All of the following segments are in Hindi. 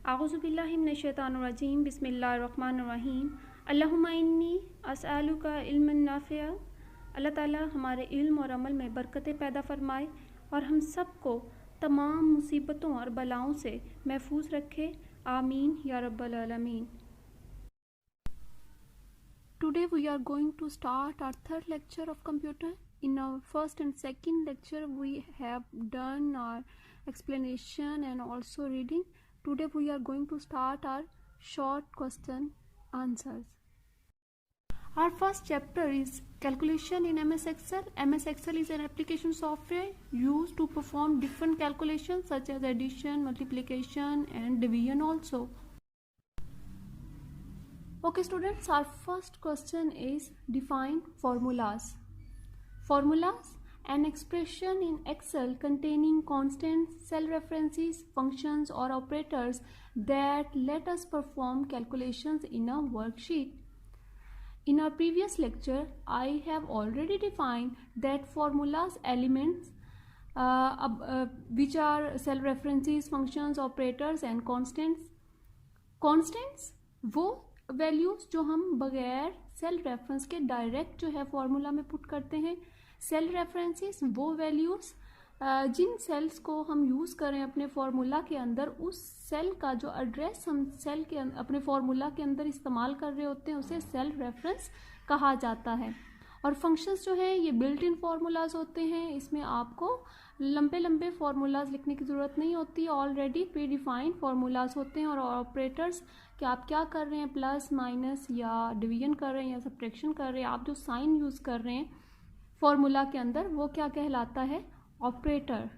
आऊज़ुबिल्लाहि मिनश्शैतानिर्रजीम बिस्मिल्लाहिर्रहमानिर्रहीम। अल्लाहुम्मा इन्नी अस्अलुका इल्मन नाफ़िअ। अल्लाह ताला हमारे इल्म और अमल में बरकतें पैदा फरमाए और हम सबको तमाम मुसीबतों और बलाओं से महफूज रखे। आमीन या रब्बल आलमीन। Today we are going to start our third lecture of computer. In our first and second lecture we have done our explanation and also reading. Today we are going to start our short question answers. Our first chapter is calculation in MS Excel. MS Excel is an application software used to perform different calculations such as addition, multiplication and division also. Okay students, our first question is define formulas. Formulas, an expression in Excel containing constants, cell references, functions or operators that let us perform calculations in a worksheet. In our previous lecture, I have already defined that formulas elements which are cell references, functions, operators and constants. Constants वो वैल्यूज जो हम बगैर सेल रेफरेंस के डायरेक्ट जो है फॉर्मूला में पुट करते हैं. सेल रेफरेंसेस वो वैल्यूज जिन सेल्स को हम यूज़ करें अपने फॉर्मूला के अंदर, उस सेल का जो एड्रेस हम सेल के अपने फॉर्मूला के अंदर इस्तेमाल कर रहे होते हैं उसे सेल रेफरेंस कहा जाता है. और फंक्शंस जो हैं ये बिल्ट इन फार्मूलाज होते हैं. इसमें आपको लंबे लंबे फार्मूलाज लिखने की ज़रूरत नहीं होती, ऑलरेडी प्री डिफाइंड फार्मूलाज होते हैं. और ऑपरेटर्स कि आप क्या कर रहे हैं, प्लस माइनस या डिवीजन कर रहे हैं या सब्ट्रैक्शन कर रहे हैं, आप जो साइन यूज़ कर रहे हैं फॉर्मूला के अंदर वो क्या कहलाता है, ऑपरेटर.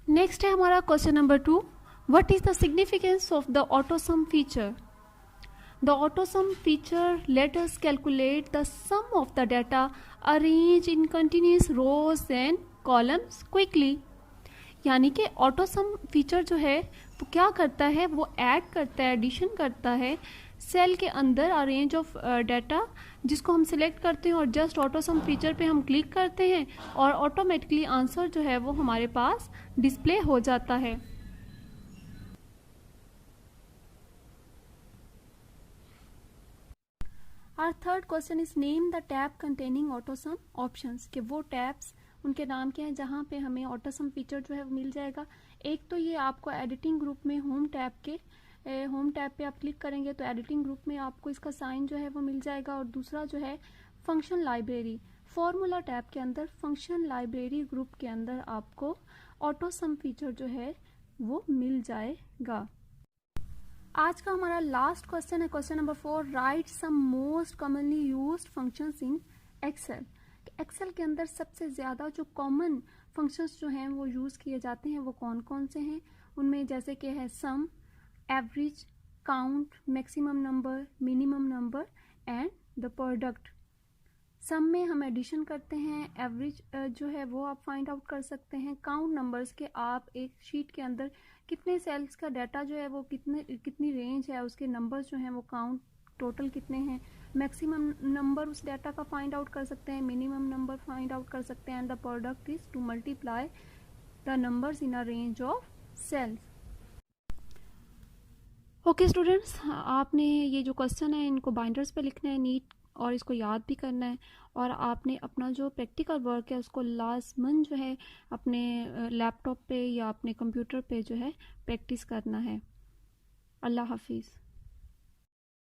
नेक्स्ट है हमारा question number 2. What is the significance of the AutoSum feature. The AutoSum feature let us calculate the sum of the data arranged in continuous rows and columns quickly. यानी कि ऑटोसम फीचर जो है वो क्या करता है, वो ऐड करता है, एडिशन करता है सेल के अंदर अरेंज ऑफ डाटा जिसको हम सिलेक्ट करते हैं और जस्ट ऑटोसम फीचर पे हम क्लिक करते हैं और ऑटोमेटिकली आंसर जो है वो हमारे पास डिस्प्ले हो जाता है. Our third question is name the tab containing AutoSum options. कि वो टैब्स उनके नाम क्या हैं जहाँ पे हमें ऑटोसम फीचर जो है वो मिल जाएगा. एक तो ये आपको एडिटिंग ग्रुप में होम टैब पे आप क्लिक करेंगे तो एडिटिंग ग्रुप में आपको इसका साइन जो है वो मिल जाएगा. और दूसरा जो है फंक्शन लाइब्रेरी, फॉर्मूला टैब के अंदर फंक्शन लाइब्रेरी ग्रुप के अंदर आपको ऑटोसम फीचर जो है वो मिल जाएगा. आज का हमारा लास्ट क्वेश्चन है question number 4. Right some most commonly used functions in Excel. Excel के अंदर सबसे ज़्यादा जो कॉमन फंक्शंस जो हैं वो यूज़ किए जाते हैं वो कौन कौन से हैं. उनमें जैसे कि है sum, average, count, maximum number, minimum number and the product. Sum में हम एडिशन करते हैं, एवरेज जो है वो आप फाइंड आउट कर सकते हैं, काउंट नंबर्स के आप एक शीट के अंदर कितने सेल्स का डाटा जो है वो कितनी रेंज है उसके नंबर्स जो हैं वो काउंट टोटल कितने हैं, मैक्सिमम नंबर उस डाटा का फाइंड आउट कर सकते हैं, मिनिमम नंबर फाइंड आउट कर सकते हैं. And the product is to multiply the numbers in a range of cells. Okay students, आपने ये जो क्वेश्चन है इनको बाइंडर्स पे लिखना है नीट और इसको याद भी करना है. और आपने अपना जो प्रैक्टिकल वर्क है उसको लाजमन जो है अपने लैपटॉप पे या अपने कंप्यूटर पे जो है प्रैक्टिस करना है. अल्लाह हाफिज़.